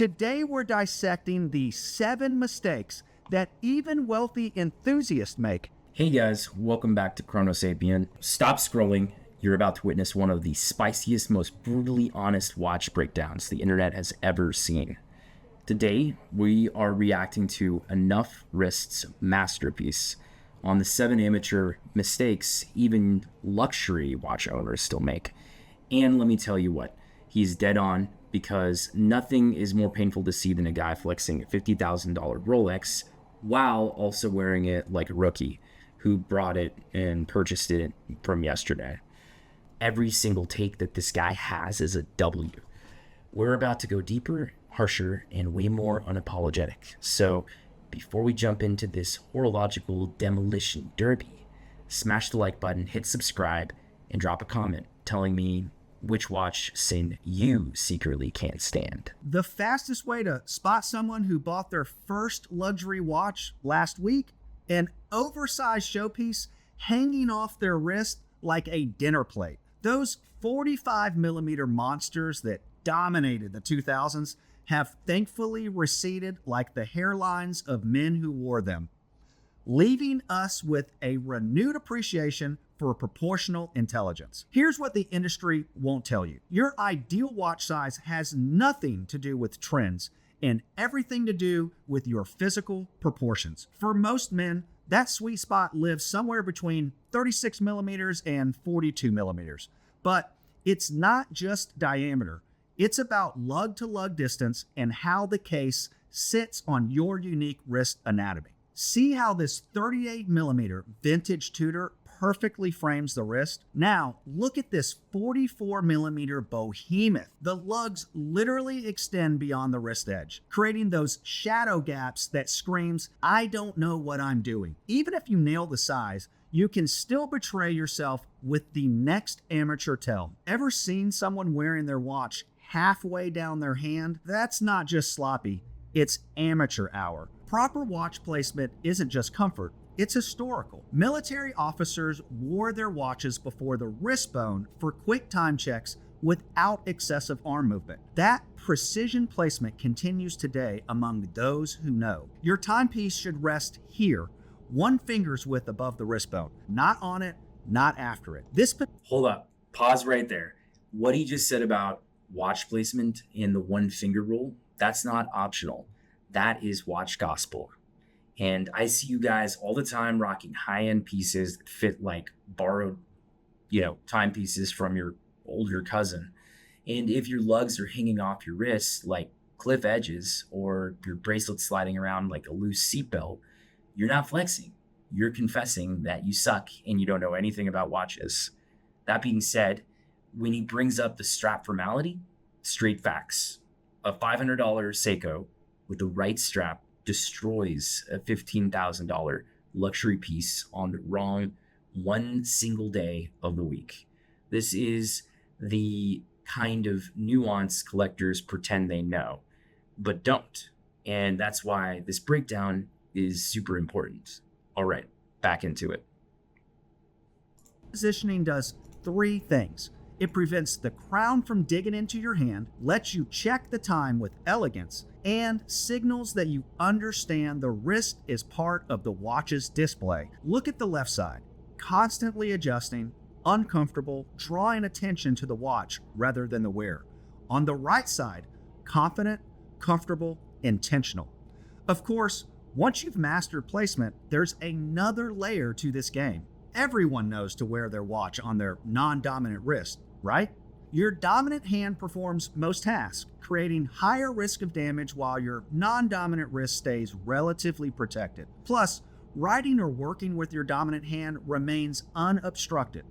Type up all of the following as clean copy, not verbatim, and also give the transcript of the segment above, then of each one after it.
Today we're dissecting the 7 mistakes that even wealthy enthusiasts make. Hey guys, welcome back to Chrono Sapien. Stop scrolling. You're about to witness one of the spiciest, most brutally honest watch breakdowns the internet has ever seen. Today, we are reacting to Enough Wrist's masterpiece on the 7 amateur mistakes even luxury watch owners still make. And let me tell you what, he's dead on, because nothing is more painful to see than a guy flexing a $50,000 Rolex while also wearing it like a rookie who brought it and purchased it from yesterday. Every single take that this guy has is a W. We're about to go deeper, harsher, and way more unapologetic. So before we jump into this horological demolition derby, smash the like button, hit subscribe, and drop a comment telling me which watch sin you secretly can't stand. The fastest way to spot someone who bought their first luxury watch last week: an oversized showpiece hanging off their wrist like a dinner plate. Those 45mm monsters that dominated the 2000s have thankfully receded like the hairlines of men who wore them, leaving us with a renewed appreciation for proportional intelligence. Here's what the industry won't tell you. Your ideal watch size has nothing to do with trends and everything to do with your physical proportions. For most men, that sweet spot lives somewhere between 36mm and 42mm. But it's not just diameter. It's about lug-to-lug distance and how the case sits on your unique wrist anatomy. See how this 38mm vintage Tudor perfectly frames the wrist? Now, look at this 44mm behemoth. The lugs literally extend beyond the wrist edge, creating those shadow gaps that screams, "I don't know what I'm doing." Even if you nail the size, you can still betray yourself with the next amateur tell. Ever seen someone wearing their watch halfway down their hand? That's not just sloppy, it's amateur hour. Proper watch placement isn't just comfort, it's historical. Military officers wore their watches before the wrist bone for quick time checks without excessive arm movement. That precision placement continues today among those who know. Your timepiece should rest here, 1 finger's width above the wrist bone, not on it, not after it. Hold up, pause right there. What he just said about watch placement in the 1 finger rule, that's not optional. That is watch gospel. And I see you guys all the time rocking high-end pieces that fit like borrowed, timepieces from your older cousin. And if your lugs are hanging off your wrists like cliff edges, or your bracelet sliding around like a loose seatbelt, you're not flexing. You're confessing that you suck and you don't know anything about watches. That being said, when he brings up the strap formality, straight facts. A $500 Seiko with the right strap destroys a $15,000 luxury piece on the wrong 1 single day of the week. This is the kind of nuance collectors pretend they know, but don't. And that's why this breakdown is super important. All right, back into it. Positioning does 3 things. It prevents the crown from digging into your hand, lets you check the time with elegance, and signals that you understand the wrist is part of the watch's display. Look at the left side, constantly adjusting, uncomfortable, drawing attention to the watch rather than the wearer. On the right side, confident, comfortable, intentional. Of course, once you've mastered placement, there's another layer to this game. Everyone knows to wear their watch on their non-dominant wrist, right? Your dominant hand performs most tasks, creating higher risk of damage while your non-dominant wrist stays relatively protected. Plus, writing or working with your dominant hand remains unobstructed.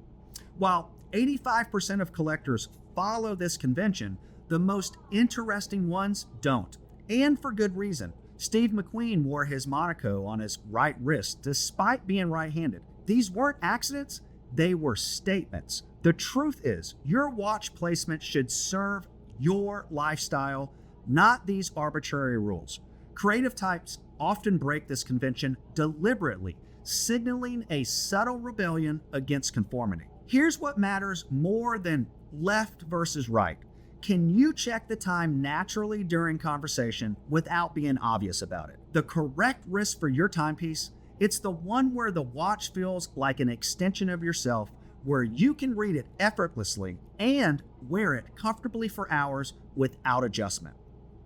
While 85% of collectors follow this convention, the most interesting ones don't. And for good reason. Steve McQueen wore his Monaco on his right wrist despite being right-handed. These weren't accidents, they were statements. The truth is, your watch placement should serve your lifestyle, not these arbitrary rules. Creative types often break this convention deliberately, signaling a subtle rebellion against conformity. Here's what matters more than left versus right: Can you check the time naturally during conversation without being obvious about it? The correct wrist for your timepiece, it's the one where the watch feels like an extension of yourself, where you can read it effortlessly and wear it comfortably for hours without adjustment.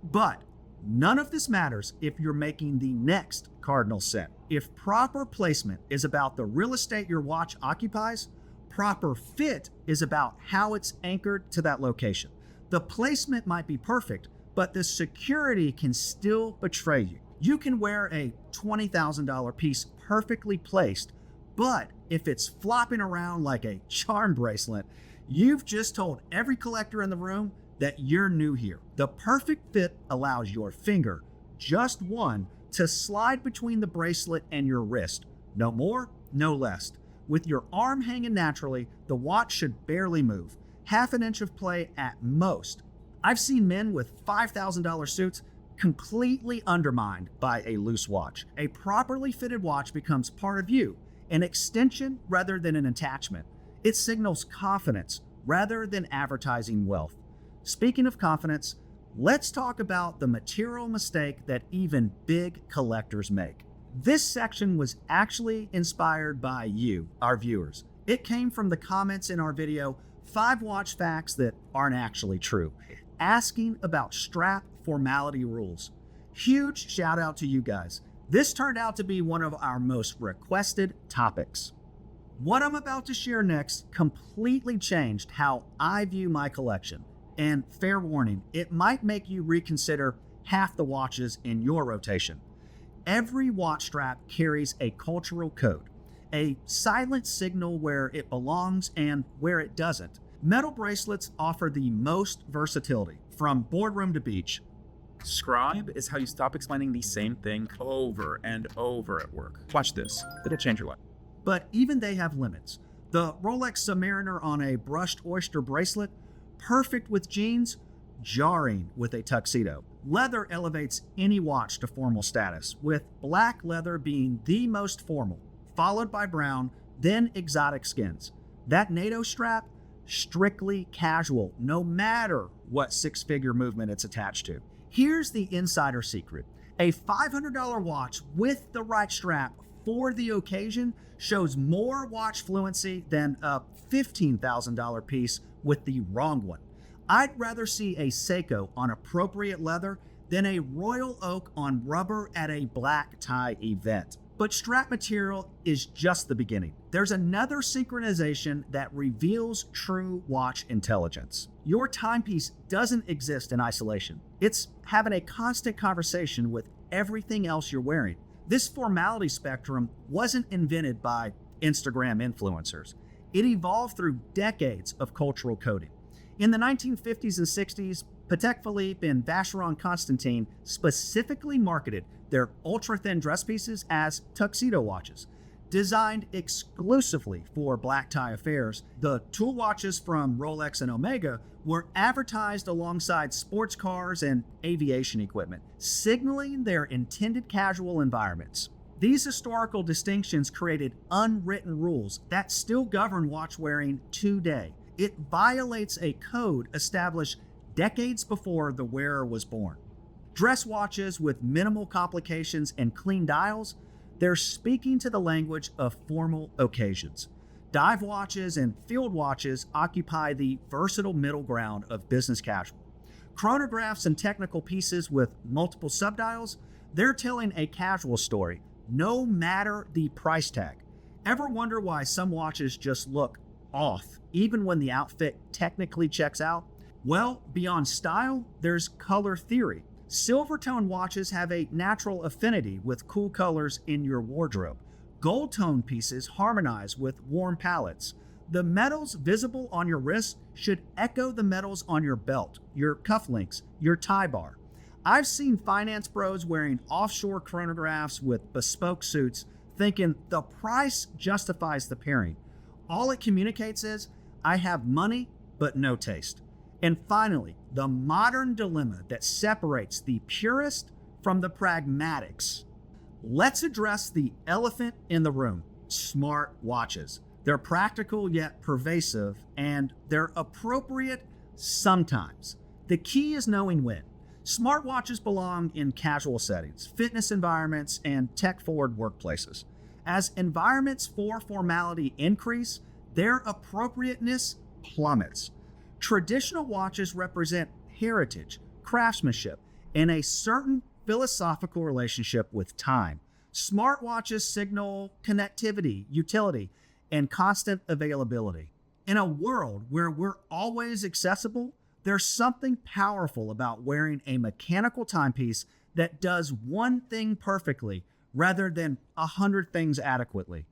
But none of this matters if you're making the next cardinal sin. If proper placement is about the real estate your watch occupies, proper fit is about how it's anchored to that location. The placement might be perfect, but the security can still betray you. You can wear a $20,000 piece perfectly placed, but if it's flopping around like a charm bracelet, you've just told every collector in the room that you're new here. The perfect fit allows your finger, just one, to slide between the bracelet and your wrist. No more, no less. With your arm hanging naturally, the watch should barely move. Half an inch of play at most. I've seen men with $5,000 suits completely undermined by a loose watch. A properly fitted watch becomes part of you, an extension rather than an attachment. It signals confidence rather than advertising wealth. Speaking of confidence, let's talk about the material mistake that even big collectors make. This section was actually inspired by you, our viewers. It came from the comments in our video, 5 watch facts that aren't actually true, asking about strap formality rules. Huge shout out to you guys. This turned out to be one of our most requested topics. What I'm about to share next completely changed how I view my collection. And fair warning, it might make you reconsider half the watches in your rotation. Every watch strap carries a cultural code, a silent signal where it belongs and where it doesn't. Metal bracelets offer the most versatility, from boardroom to beach. Scribe is how you stop explaining the same thing over and over at work. Watch this. It'll change your life. But even they have limits. The Rolex Submariner on a brushed oyster bracelet, perfect with jeans, jarring with a tuxedo. Leather elevates any watch to formal status, with black leather being the most formal, followed by brown, then exotic skins. That NATO strap, strictly casual, no matter what six-figure movement it's attached to. Here's the insider secret. A $500 watch with the right strap for the occasion shows more watch fluency than a $15,000 piece with the wrong one. I'd rather see a Seiko on appropriate leather than a Royal Oak on rubber at a black tie event. But strap material is just the beginning. There's another synchronization that reveals true watch intelligence. Your timepiece doesn't exist in isolation. It's having a constant conversation with everything else you're wearing. This formality spectrum wasn't invented by Instagram influencers. It evolved through decades of cultural coding. In the 1950s and 60s, Patek Philippe and Vacheron Constantin specifically marketed their ultra-thin dress pieces as tuxedo watches. Designed exclusively for black tie affairs, the tool watches from Rolex and Omega were advertised alongside sports cars and aviation equipment, signaling their intended casual environments. These historical distinctions created unwritten rules that still govern watch wearing today. It violates a code established decades before the wearer was born. Dress watches with minimal complications and clean dials, they're speaking to the language of formal occasions. Dive watches and field watches occupy the versatile middle ground of business casual. Chronographs and technical pieces with multiple subdials, they're telling a casual story, no matter the price tag. Ever wonder why some watches just look off, even when the outfit technically checks out? Well, beyond style, there's color theory. Silver tone watches have a natural affinity with cool colors in your wardrobe. Gold tone pieces harmonize with warm palettes. The metals visible on your wrist should echo the metals on your belt, your cufflinks, your tie bar. I've seen finance bros wearing offshore chronographs with bespoke suits, thinking the price justifies the pairing. All it communicates is, I have money, but no taste. And finally, the modern dilemma that separates the purist from the pragmatics. Let's address the elephant in the room, smart watches. They're practical yet pervasive, and they're appropriate sometimes. The key is knowing when. Smartwatches belong in casual settings, fitness environments, and tech-forward workplaces. As environments for formality increase, their appropriateness plummets. Traditional watches represent heritage, craftsmanship, and a certain philosophical relationship with time. Smartwatches signal connectivity, utility, and constant availability. In a world where we're always accessible, there's something powerful about wearing a mechanical timepiece that does one thing perfectly rather than 100 things adequately.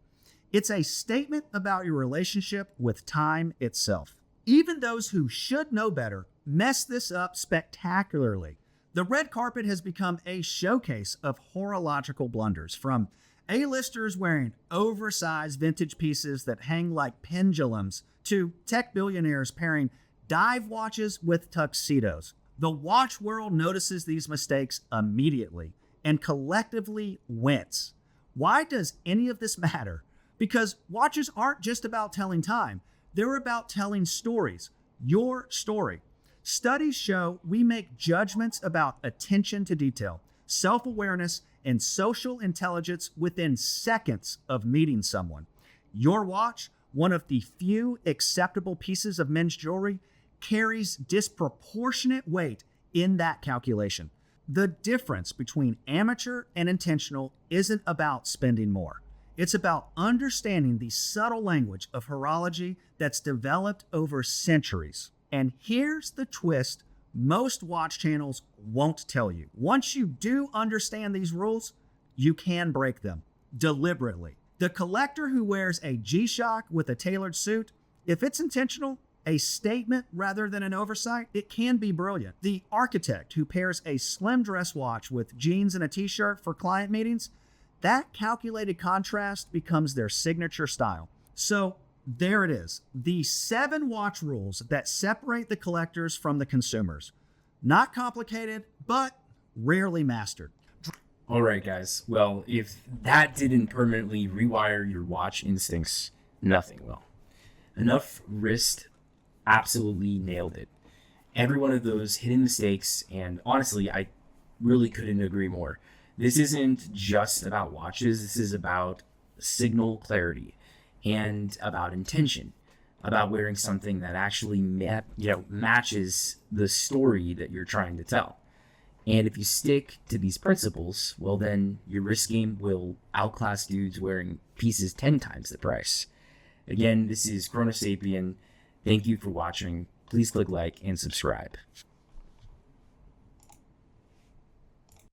It's a statement about your relationship with time itself. Even those who should know better mess this up spectacularly. The red carpet has become a showcase of horological blunders, from A-listers wearing oversized vintage pieces that hang like pendulums to tech billionaires pairing dive watches with tuxedos. The watch world notices these mistakes immediately and collectively wince. Why does any of this matter? Because watches aren't just about telling time, they're about telling stories. Your story. Studies show we make judgments about attention to detail, self-awareness, and social intelligence within seconds of meeting someone. Your watch, one of the few acceptable pieces of men's jewelry, carries disproportionate weight in that calculation. The difference between amateur and intentional isn't about spending more. It's about understanding the subtle language of horology that's developed over centuries. And here's the twist most watch channels won't tell you. Once you do understand these rules, you can break them deliberately. The collector who wears a G-Shock with a tailored suit, if it's intentional, a statement rather than an oversight, it can be brilliant. The architect who pairs a slim dress watch with jeans and a t-shirt for client meetings, that calculated contrast becomes their signature style. So there it is, the 7 watch rules that separate the collectors from the consumers. Not complicated, but rarely mastered. All right, guys. Well, if that didn't permanently rewire your watch instincts, nothing will. Enough wrist absolutely nailed it. Every one of those hidden mistakes, and honestly, I really couldn't agree more. This isn't just about watches. This is about signal clarity and about intention, about wearing something that actually matches the story that you're trying to tell. And if you stick to these principles, well, then your wrist game will outclass dudes wearing pieces 10 times the price. Again, this is Chronosapien. Thank you for watching. Please click like and subscribe.